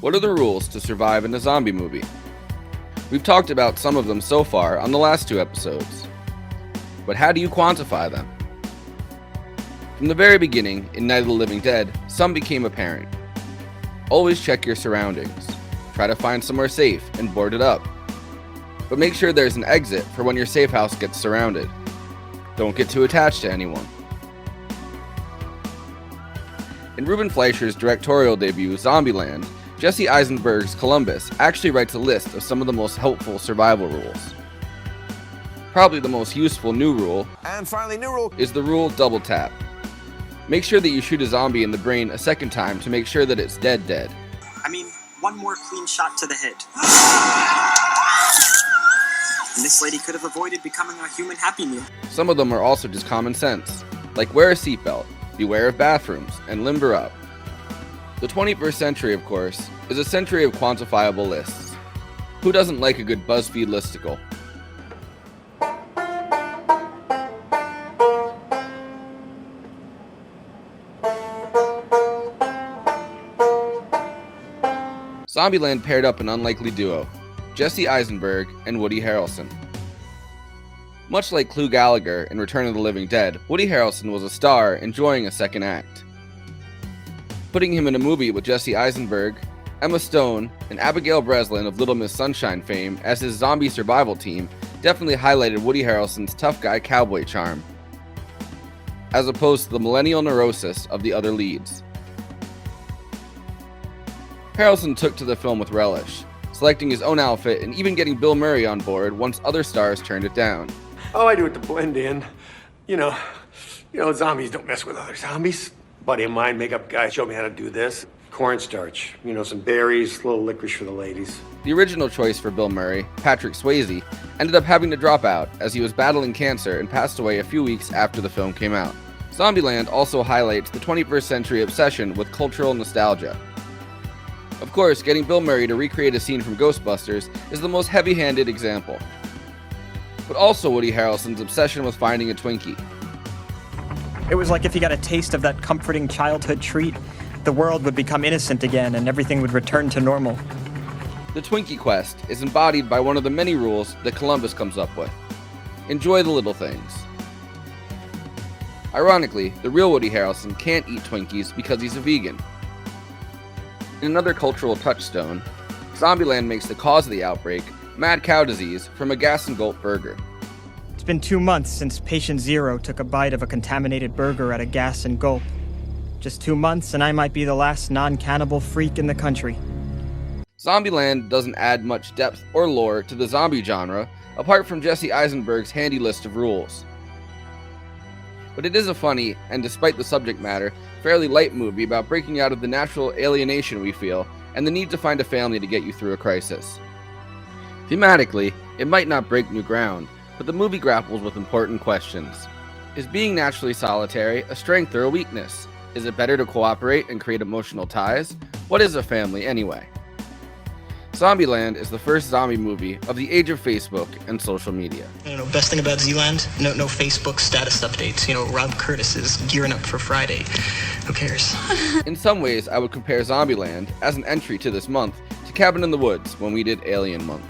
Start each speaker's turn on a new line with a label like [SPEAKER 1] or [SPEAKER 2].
[SPEAKER 1] What are the rules to survive in a zombie movie? We've talked about some of them so far on the last 2 episodes. But how do you quantify them? From the very beginning, in Night of the Living Dead, some became apparent. Always check your surroundings. Try to find somewhere safe and board it up. But make sure there's an exit for when your safe house gets surrounded. Don't get too attached to anyone. In Ruben Fleischer's directorial debut, Zombieland, Jesse Eisenberg's Columbus actually writes a list of some of the most helpful survival rules. Probably the most useful new rule,
[SPEAKER 2] and finally, new rule,
[SPEAKER 1] is the rule double tap. Make sure that you shoot a zombie in the brain a second time to make sure that it's dead.
[SPEAKER 3] I mean, one more clean shot to the head. And this lady could have avoided becoming a human Happy Meal.
[SPEAKER 1] Some of them are also just common sense, like wear a seatbelt, beware of bathrooms, and limber up. The 21st century, of course, is a century of quantifiable lists. Who doesn't like a good BuzzFeed listicle? Zombieland paired up an unlikely duo, Jesse Eisenberg and Woody Harrelson. Much like Clu Gallagher in Return of the Living Dead, Woody Harrelson was a star enjoying a second act. Putting him in a movie with Jesse Eisenberg, Emma Stone, and Abigail Breslin of Little Miss Sunshine fame as his zombie survival team definitely highlighted Woody Harrelson's tough guy cowboy charm, as opposed to the millennial neurosis of the other leads. Harrelson took to the film with relish, selecting his own outfit and even getting Bill Murray on board once other stars turned it down.
[SPEAKER 4] All I do it to blend in. You know, zombies don't mess with other zombies. A buddy of mine, makeup guy, showed me how to do this. Cornstarch, some berries, a little licorice for the ladies.
[SPEAKER 1] The original choice for Bill Murray, Patrick Swayze, ended up having to drop out as he was battling cancer and passed away a few weeks after the film came out. Zombieland also highlights the 21st century obsession with cultural nostalgia. Of course, getting Bill Murray to recreate a scene from Ghostbusters is the most heavy-handed example. But also Woody Harrelson's obsession with finding a Twinkie.
[SPEAKER 5] It was like if he got a taste of that comforting childhood treat, the world would become innocent again and everything would return to normal.
[SPEAKER 1] The Twinkie quest is embodied by one of the many rules that Columbus comes up with. Enjoy the little things. Ironically, the real Woody Harrelson can't eat Twinkies because he's a vegan. In another cultural touchstone, Zombieland makes the cause of the outbreak, mad cow disease, from a gas and gulp burger.
[SPEAKER 5] It's been 2 months since Patient Zero took a bite of a contaminated burger at a gas and gulp. Just 2 months and I might be the last non-cannibal freak in the country.
[SPEAKER 1] Zombieland doesn't add much depth or lore to the zombie genre, apart from Jesse Eisenberg's handy list of rules. But it is a funny, and despite the subject matter, fairly light movie about breaking out of the natural alienation we feel and the need to find a family to get you through a crisis. Thematically, it might not break new ground, but the movie grapples with important questions. Is being naturally solitary a strength or a weakness? Is it better to cooperate and create emotional ties? What is a family anyway? Zombieland is the first zombie movie of the age of Facebook and social media.
[SPEAKER 6] Best thing about Zealand, no Facebook status updates. Rob Curtis is gearing up for Friday. Who cares?
[SPEAKER 1] In some ways, I would compare Zombieland, as an entry to this month, to Cabin in the Woods when we did Alien Month.